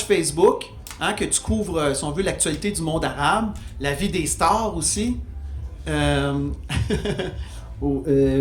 Facebook, hein, que tu couvres, si on veut, l'actualité du monde arabe, la vie des stars aussi.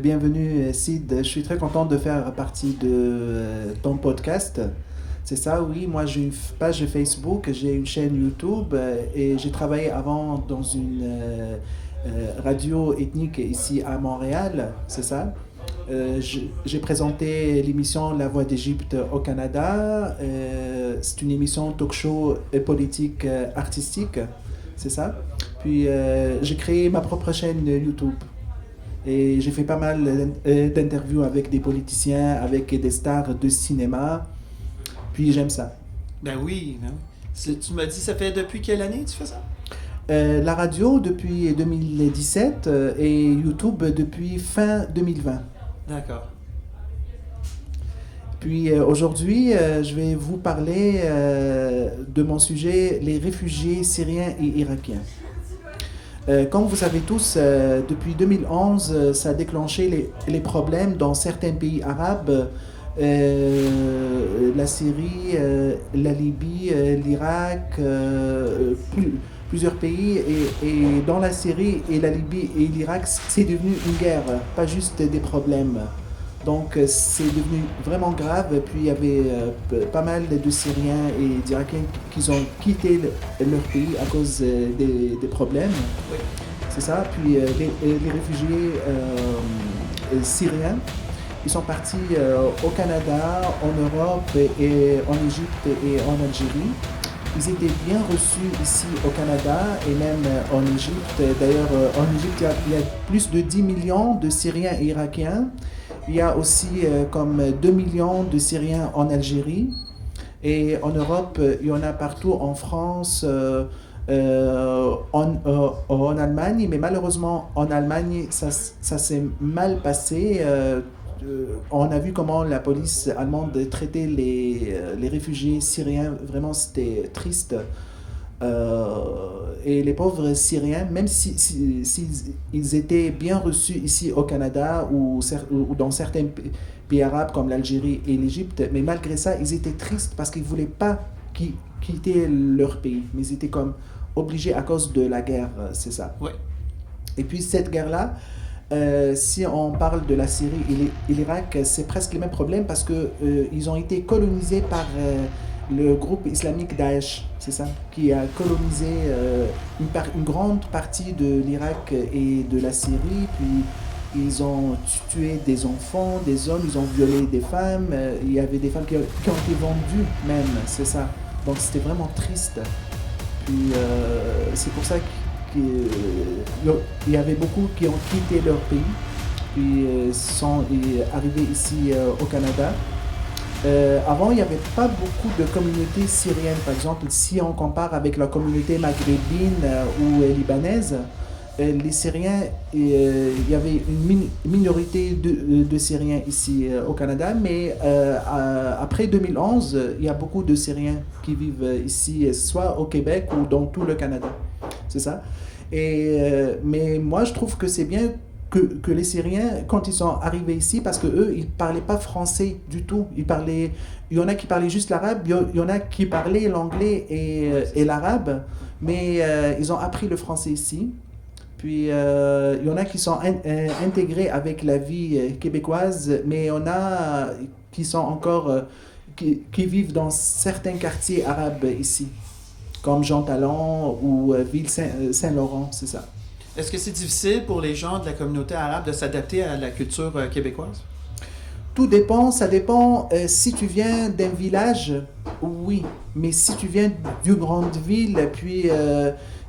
Bienvenue Sid, je suis très content de faire partie de ton podcast. C'est ça, oui, moi j'ai une page Facebook, j'ai une chaîne YouTube et j'ai travaillé avant dans une radio ethnique ici à Montréal, c'est ça. J'ai présenté l'émission La Voix d'Égypte au Canada. C'est une émission talk-show politique artistique, c'est ça. Puis j'ai créé ma propre chaîne YouTube. Et j'ai fait pas mal d'interviews avec des politiciens, avec des stars de cinéma. Puis j'aime ça. Ben oui, ben oui. Tu m'as dit, ça fait depuis quelle année tu fais ça? La radio depuis 2017 et YouTube depuis fin 2020. D'accord. Puis aujourd'hui, je vais vous parler de mon sujet, les réfugiés syriens et irakiens. Comme vous savez tous, depuis 2011, ça a déclenché les problèmes dans certains pays arabes, la Syrie, la Libye, l'Irak, plusieurs pays. Et dans la Syrie et la Libye et l'Irak, c'est devenu une guerre, pas juste des problèmes. Donc c'est devenu vraiment grave. Puis il y avait pas mal de Syriens et d'Irakiens qui ont quitté leur pays à cause des problèmes. Oui. C'est ça. Puis les réfugiés syriens, ils sont partis au Canada, en Europe et en Égypte et en Algérie. Ils étaient bien reçus ici au Canada et même en Égypte. D'ailleurs, en Égypte, il y a plus de 10 millions de Syriens et Irakiens. Il y a aussi comme 2 millions de Syriens en Algérie. Et en Europe, il y en a partout, en France, en Allemagne. Mais malheureusement, en Allemagne, ça s'est mal passé. On a vu comment la police allemande traitait les réfugiés syriens. Vraiment, c'était triste. Et les pauvres Syriens, même s'ils étaient bien reçus ici au Canada ou dans certains pays arabes comme l'Algérie et l'Égypte, mais malgré ça, ils étaient tristes parce qu'ils ne voulaient pas quitter leur pays. Mais ils étaient comme obligés à cause de la guerre, c'est ça. Oui. Et puis cette guerre-là, si on parle de la Syrie et l'Irak, c'est presque le même problème parce qu'ils ont été colonisés par le groupe islamique Daesh, c'est ça, qui a colonisé une grande partie de l'Irak et de la Syrie. Puis ils ont tué des enfants, des hommes, ils ont violé des femmes. Il y avait des femmes qui ont été vendues même, c'est ça. Donc c'était vraiment triste. Puis c'est pour ça qu'il y avait beaucoup qui ont quitté leur pays, puis sont arrivés ici au Canada. Avant, il n'y avait pas beaucoup de communautés syriennes. Par exemple, si on compare avec la communauté maghrébine ou libanaise, les Syriens, il y avait une minorité de Syriens ici au Canada, mais après 2011, il y a beaucoup de Syriens qui vivent ici, soit au Québec ou dans tout le Canada. C'est ça. Mais moi, je trouve que c'est bien que les Syriens, quand ils sont arrivés ici, parce qu'eux, ils ne parlaient pas français du tout. Il y en a qui parlaient juste l'arabe, il y en a qui parlaient l'anglais et l'arabe, mais ils ont appris le français ici. Puis il y en a qui sont intégrés avec la vie québécoise, mais il y en a qui sont encore, qui vivent dans certains quartiers arabes ici, comme Jean Talon ou Ville Saint-Laurent, c'est ça. Est-ce que c'est difficile pour les gens de la communauté arabe de s'adapter à la culture québécoise? Tout dépend, ça dépend. Si tu viens d'un village, oui. Mais si tu viens d'une grande ville, puis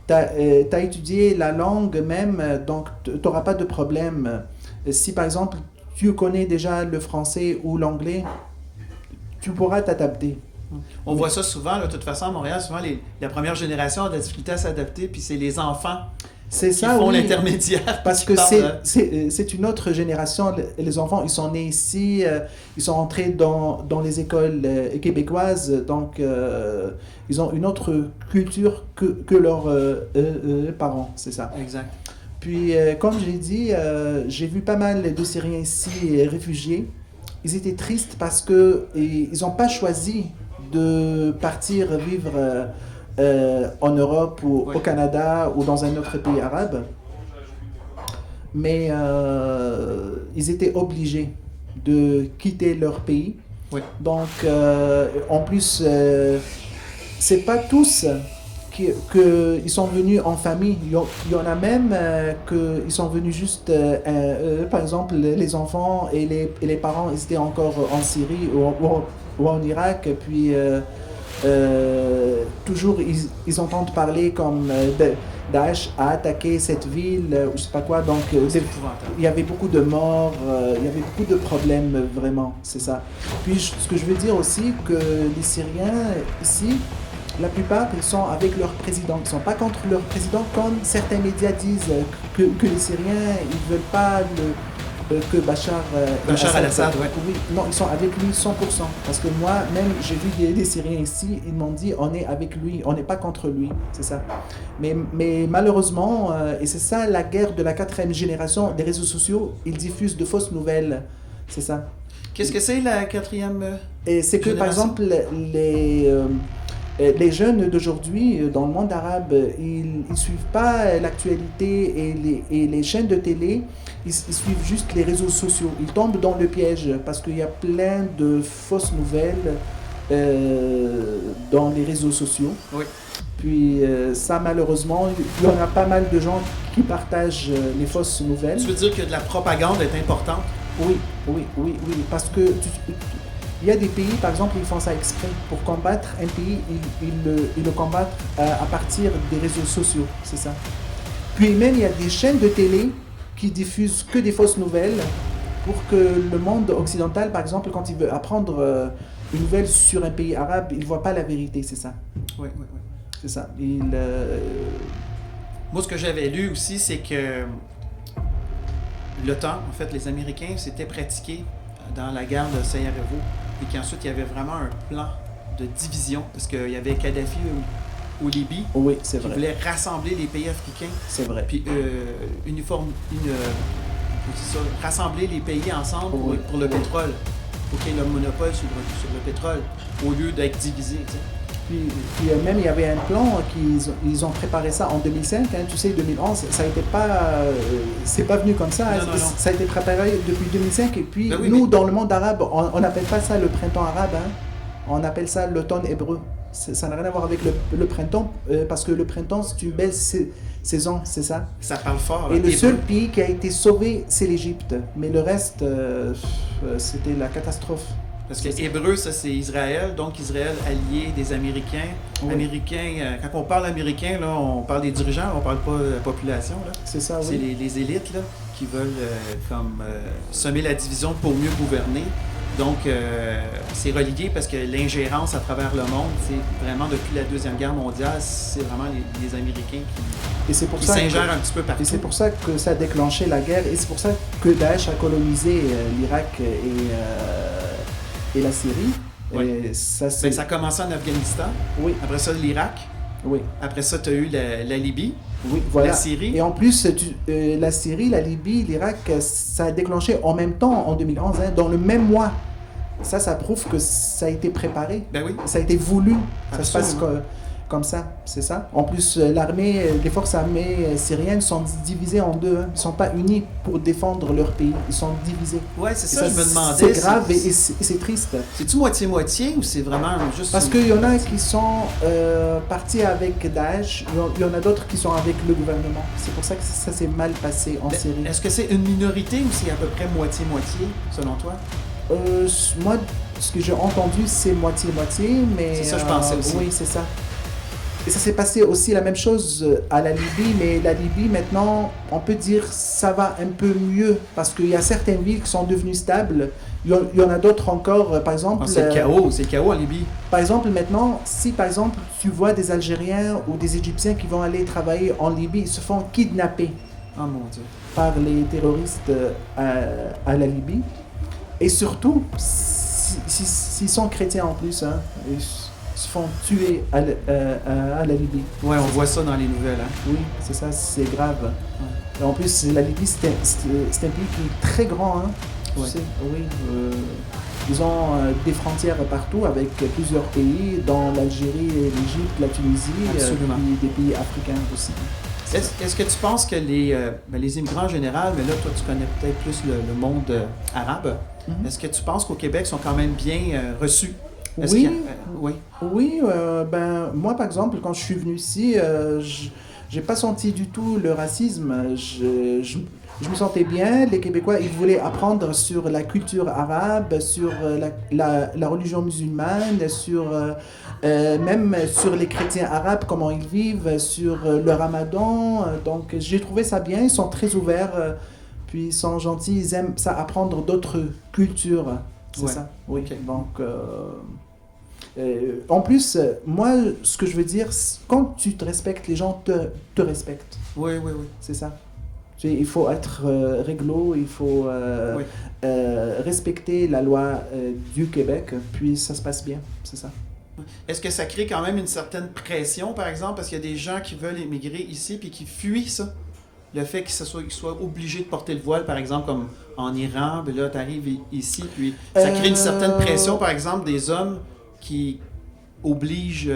tu as étudié la langue même, donc tu n'auras pas de problème. Si par exemple, tu connais déjà le français ou l'anglais, tu pourras t'adapter. On voit ça souvent, là, de toute façon, à Montréal, souvent la première génération a de la difficulté à s'adapter, puis c'est les enfants qui font l'intermédiaire. Parce que c'est une autre génération. Les enfants, ils sont nés ici, ils sont entrés dans les écoles québécoises, donc ils ont une autre culture que leurs parents, c'est ça. Exact. Puis, comme je l'ai dit, j'ai vu pas mal de Syriens ici réfugiés. Ils étaient tristes parce qu'ils n'ont pas choisi de partir vivre en Europe ou au Canada ou dans un autre pays arabe. Mais ils étaient obligés de quitter leur pays. Oui. Donc, en plus, c'est pas tous qu'ils sont venus en famille. Il y en a même qu'ils sont venus juste, par exemple, les enfants et les parents, ils étaient encore en Syrie ou en Irak. Puis, toujours, ils entendent parler comme Daesh a attaqué cette ville, ou je sais pas quoi. Donc, il y avait beaucoup de morts, il y avait beaucoup de problèmes, vraiment, c'est ça. Puis, ce que je veux dire aussi, que les Syriens, ici, la plupart, ils sont avec leur président. Ils ne sont pas contre leur président, comme certains médias disent que les Syriens, ils ne veulent pas que Bachar al-Assad. Oui, non, ils sont avec lui 100%. Parce que moi, même, j'ai vu des Syriens ici, ils m'ont dit, on est avec lui, on n'est pas contre lui, c'est ça. Mais malheureusement, et c'est ça la guerre de la 4e génération des réseaux sociaux, ils diffusent de fausses nouvelles, c'est ça. Qu'est-ce que c'est la 4e et c'est que, par exemple, les jeunes d'aujourd'hui, dans le monde arabe, ils ne suivent pas l'actualité et les chaînes de télé, ils suivent juste les réseaux sociaux. Ils tombent dans le piège parce qu'il y a plein de fausses nouvelles dans les réseaux sociaux. Oui. Puis ça, malheureusement, il y en a pas mal de gens qui partagent les fausses nouvelles. Tu veux dire que de la propagande est importante? Oui, parce que il y a des pays, par exemple, ils font ça exprès. Pour combattre un pays, ils le combattent à partir des réseaux sociaux, c'est ça. Puis même, il y a des chaînes de télé qui diffusent que des fausses nouvelles pour que le monde occidental, par exemple, quand il veut apprendre une nouvelle sur un pays arabe, il ne voit pas la vérité, c'est ça. Oui. C'est ça. Moi, ce que j'avais lu aussi, c'est que l'OTAN, en fait, les Américains s'étaient pratiqués dans la guerre de Sarajevo et qu'ensuite, il y avait vraiment un plan de division parce qu'il y avait Kadhafi au Libye qui voulait rassembler les pays africains. C'est vrai. Puis rassembler les pays ensemble pour le pétrole, pour qu'il y ait le monopole sur le pétrole au lieu d'être divisés. Tu sais. Puis même il y avait un plan ils ont préparé ça en 2005, hein, tu sais 2011, ça a été pas c'est pas venu comme ça, non. Ça a été préparé depuis 2005 et puis oui, nous dans le monde arabe on n'appelle pas ça le printemps arabe, hein, on appelle ça l'automne hébreu. Ça n'a rien à voir avec le printemps parce que le printemps c'est une belle saison, c'est ça. Ça parle fort. Et le seul pays qui a été sauvé c'est l'Égypte, mais le reste c'était la catastrophe. Parce que hébreu, ça c'est Israël, donc Israël allié des Américains. Oui. Américains, quand on parle américain, là, on parle des dirigeants, on parle pas de la population. Là. C'est ça, oui. C'est les élites là, qui veulent semer la division pour mieux gouverner. Donc c'est relié parce que l'ingérence à travers le monde, c'est vraiment depuis la Deuxième Guerre mondiale, c'est vraiment les Américains qui s'ingèrent un petit peu partout. Et c'est pour ça que ça a déclenché la guerre et c'est pour ça que Daesh a colonisé l'Irak et la Syrie. Oui. Et ça a commencé en Afghanistan. Oui. Après ça, l'Irak. Oui. Après ça, tu as eu la Libye. Oui, voilà. La Syrie. Et en plus, la Syrie, la Libye, l'Irak, ça a déclenché en même temps en 2011, hein, dans le même mois. Ça prouve que ça a été préparé. Ben oui. Ça a été voulu. Absolument. Ça se passe comme ça, c'est ça. En plus, les forces armées syriennes sont divisées en deux. Hein. Ils ne sont pas unis pour défendre leur pays. Ils sont divisés. Ouais, c'est ça, je me demandais. C'est grave et c'est triste. C'est-tu moitié-moitié ou c'est vraiment juste... Parce qu'il y en a qui sont partis avec Daesh, il y en a d'autres qui sont avec le gouvernement. C'est pour ça que ça s'est mal passé en Syrie. Est-ce que c'est une minorité ou c'est à peu près moitié-moitié, selon toi? Moi, ce que j'ai entendu, c'est moitié-moitié, mais... C'est ça, je pensais aussi. Oui, c'est ça. Et ça s'est passé aussi la même chose à la Libye, mais la Libye, maintenant, on peut dire ça va un peu mieux, parce qu'il y a certaines villes qui sont devenues stables. Il y en a d'autres encore, par exemple... c'est le chaos en Libye. Par exemple, maintenant, si par exemple, tu vois des Algériens ou des Égyptiens qui vont aller travailler en Libye, ils se font kidnapper oh, mon Dieu. par les terroristes à la Libye. Et surtout, s'ils sont chrétiens en plus, hein, ils se font tuer à la Libye. Ouais, on voit ça dans les nouvelles. Hein. Oui, c'est ça, c'est grave. Ouais. Et en plus, la Libye, c'est un pays qui est très grand. Hein. Ouais. Tu sais, oui. Ils ont des frontières partout avec plusieurs pays, dont l'Algérie, l'Égypte, la Tunisie, Absolument. puis des pays africains aussi. Est-ce que tu penses que les immigrants en général, mais là, toi, tu connais peut-être plus le monde arabe, Mhm. est-ce que tu penses qu'au Québec, ils sont quand même bien reçus? Est-ce Oui. qu'il y a- oui. Oui, ben, moi par exemple, quand je suis venu ici, j'ai pas senti du tout le racisme. Je me sentais bien. Les Québécois, ils voulaient apprendre sur la culture arabe, sur la religion musulmane, sur, même sur les chrétiens arabes, comment ils vivent, sur le ramadan. Donc j'ai trouvé ça bien. Ils sont très ouverts, puis ils sont gentils, ils aiment ça apprendre d'autres cultures. C'est Ouais. ça, oui. Ok. Donc, en plus, moi, ce que je veux dire, quand tu te respectes, les gens te respectent. Oui, oui, oui. C'est ça. Il faut être réglo, il faut Oui. respecter la loi du Québec, puis ça se passe bien, c'est ça. Est-ce que ça crée quand même une certaine pression, par exemple, parce qu'il y a des gens qui veulent émigrer ici puis qui fuient ça? Le fait qu'ils soient obligés de porter le voile, par exemple, comme en Iran, ben là, tu arrives ici, puis ça crée une certaine pression, par exemple, des hommes qui obligent...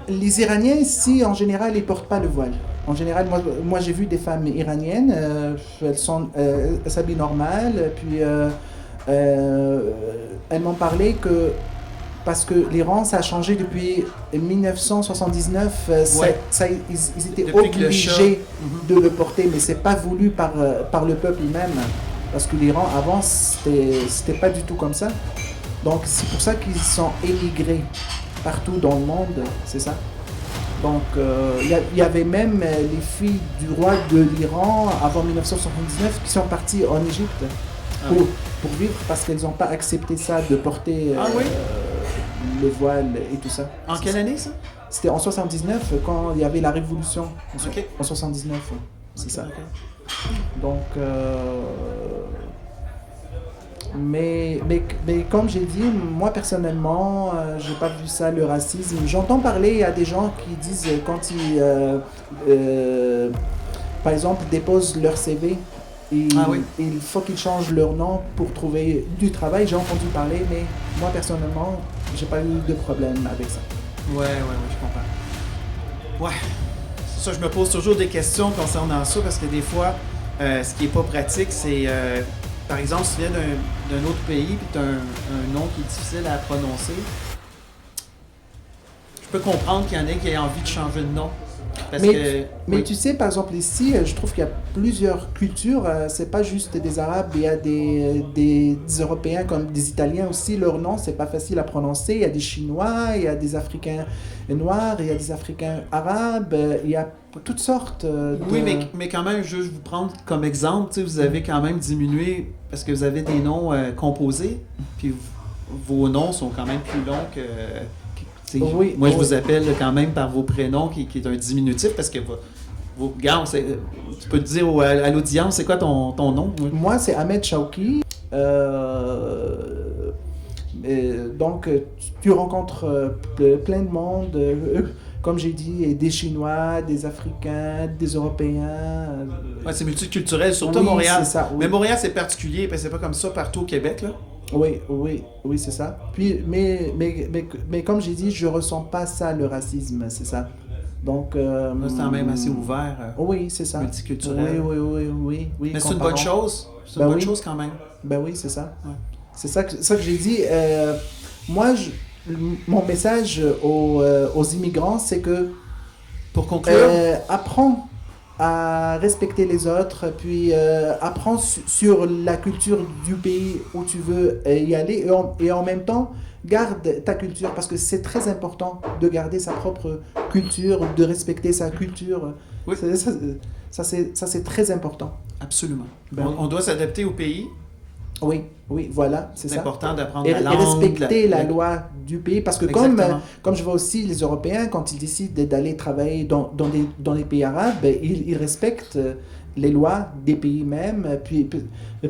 Les Iraniens ici, en général, ils portent pas le voile. En général, moi j'ai vu des femmes iraniennes, elles s'habillent normal, puis elles m'ont parlé que parce que l'Iran, ça a changé depuis 1979, Ouais. ils étaient Depuis que le Shah- obligés Mhm. de le porter, mais c'est pas voulu par le peuple même, parce que l'Iran avant c'était pas du tout comme ça. Donc c'est pour ça qu'ils sont émigrés partout dans le monde, c'est ça. Donc il y avait même les filles du roi de l'Iran avant 1979 qui sont parties en Égypte Ah pour, oui. pour vivre parce qu'elles n'ont pas accepté ça de porter Ah oui? le voile et tout ça. En quelle année, ça? C'était en 79 quand il y avait la révolution. Ok. En 79, c'est Ok, ça. ok. Donc, mais comme j'ai dit, moi personnellement, j'ai pas vu ça, le racisme. J'entends parler à des gens qui disent quand ils, par exemple, déposent leur CV, Ah oui. il faut qu'ils changent leur nom pour trouver du travail. J'ai entendu parler, mais moi personnellement, j'ai pas eu de problème avec ça. Ouais, je comprends. Ouais. C'est ça, je me pose toujours des questions concernant ça parce que des fois, ce qui est pas pratique, c'est par exemple, si tu viens d'un autre pays et tu as un nom qui est difficile à prononcer, je peux comprendre qu'il y en ait qui aient envie de changer de nom. Parce que, Mais oui. tu sais, par exemple, ici, je trouve qu'il y a plusieurs cultures. C'est pas juste des Arabes, il y a des Européens comme des Italiens aussi. Leur nom, c'est pas facile à prononcer. Il y a des Chinois, il y a des Africains noirs, il y a des Africains arabes. Il y a toutes sortes de... Oui, mais quand même, je vais vous prendre comme exemple, tu sais, vous avez quand même diminué parce que vous avez des noms composés, puis vos noms sont quand même plus longs que... tu sais, Oui, moi, je oui. vous appelle quand même par vos prénoms qui est un diminutif parce que regarde, tu peux te dire à l'audience, c'est quoi ton nom? Oui. Moi, c'est Ahmed Chauki. Donc, tu rencontres plein de monde, comme j'ai dit, des Chinois, des Africains, des Européens. Ouais, c'est multiculturel, surtout à Oui, Montréal. c'est ça, oui. Mais Montréal, c'est particulier, parce que c'est pas comme ça partout au Québec, là. Oui, c'est ça. Puis, mais comme j'ai dit, je ressens pas ça, le racisme, c'est ça. Donc, Là, c'est quand même assez ouvert, oui, c'est ça. multiculturel. Oui. Mais c'est une bonne comparant- chose. C'est une Ben bonne oui. chose quand même. Ben oui, c'est ça. Ouais. C'est ça que j'ai dit. Moi, mon message aux immigrants, c'est que Pour conclure, apprends à respecter les autres, puis apprends sur la culture du pays où tu veux y aller, et en même temps, garde ta culture, parce que c'est très important de garder sa propre culture, de respecter sa culture. Oui. Ça, c'est très important. absolument. Ben oui. On doit s'adapter au pays. Oui, voilà, c'est C'est ça. important d'apprendre Et la langue. respecter la loi du pays. Parce que Exactement. comme je vois aussi les Européens, quand ils décident d'aller travailler dans les pays arabes, ils respectent les lois des pays même. Puis,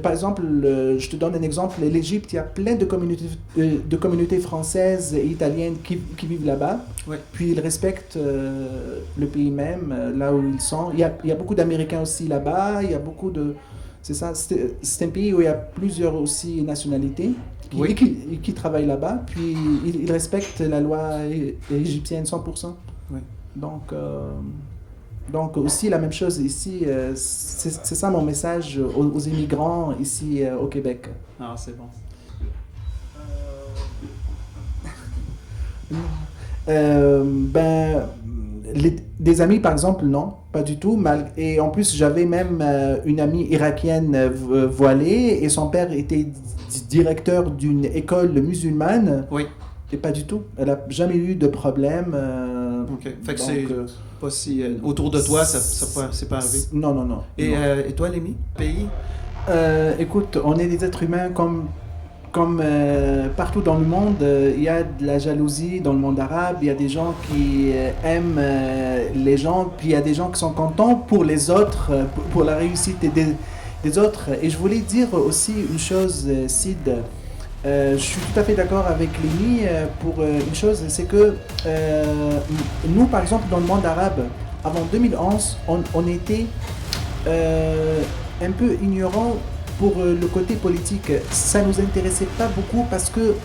par exemple, je te donne un exemple, l'Égypte, il y a plein de communautés françaises et italiennes qui vivent là-bas. Oui. Puis ils respectent le pays même, là où ils sont. Il y a beaucoup d'Américains aussi là-bas, il y a beaucoup C'est ça. C'est un pays où il y a plusieurs aussi nationalités Oui. qui travaillent là-bas. Puis ils respectent la loi égyptienne 100%. Oui. Donc aussi la même chose ici. C'est ça mon message aux immigrants ici au Québec. Ah, c'est bon. Des amis, par exemple, non, pas du tout. Et en plus, j'avais même une amie irakienne voilée et son père était directeur d'une école musulmane. Oui. Et pas du tout. Elle n'a jamais eu de problème. OK. Fait que c'est pas si... autour de toi, c'est pas arrivé? Non. Et toi, Lémi? Pays? Écoute, on est des êtres humains comme partout dans le monde. Il y a de la jalousie dans le monde arabe. Il y a des gens qui aiment les gens, puis il y a des gens qui sont contents pour les autres, pour la réussite des autres. Et je voulais dire aussi une chose, Sid. Je suis tout à fait d'accord avec Lémi pour une chose, c'est que nous, par exemple, dans le monde arabe, avant 2011, on était un peu ignorants pour le côté politique. Ça nous intéressait pas beaucoup parce que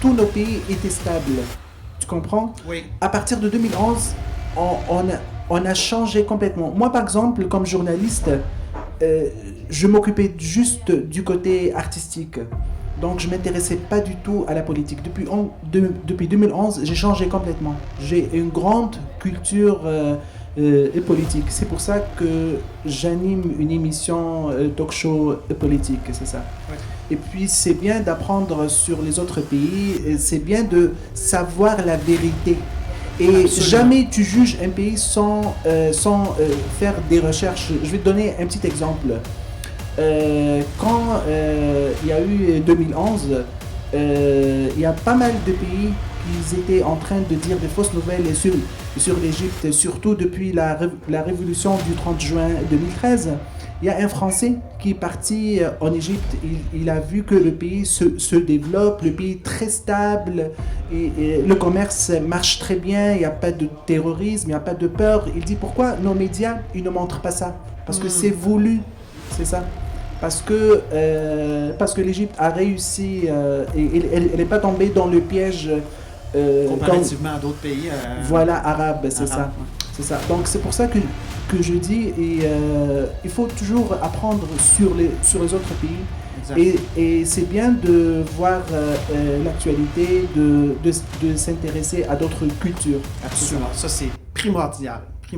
tous nos pays étaient stables. Tu comprends? Oui. À partir de 2011, on a changé complètement. Moi, par exemple, comme journaliste, je m'occupais juste du côté artistique. Donc, je ne m'intéressais pas du tout à la politique. Depuis 2011, j'ai changé complètement. J'ai une grande culture politique. C'est pour ça que j'anime une émission talk-show politique, c'est ça. Ouais. Et puis, c'est bien d'apprendre sur les autres pays. Et c'est bien de savoir la vérité. Et Absolument. jamais tu juges un pays sans faire des recherches. Je vais te donner un petit exemple. Quand il y a eu 2011, il y a pas mal de pays qui étaient en train de dire des fausses nouvelles sur l'Égypte, surtout depuis la révolution du 30 juin 2013. Il y a un Français qui est parti en Égypte, il a vu que le pays se développe, le pays est très stable, et le commerce marche très bien, il n'y a pas de terrorisme, il n'y a pas de peur. Il dit pourquoi nos médias ils ne montrent pas ça? Parce que c'est voulu, c'est ça. Parce que l'Égypte a réussi et elle n'est pas tombée dans le piège comparativement à d'autres pays. Voilà, arabes, c'est ça. Ouais. C'est ça. Donc c'est pour ça que je dis, il faut toujours apprendre sur les autres pays. Et c'est bien de voir l'actualité, de s'intéresser à d'autres cultures. Absolument. Ça, c'est primordial.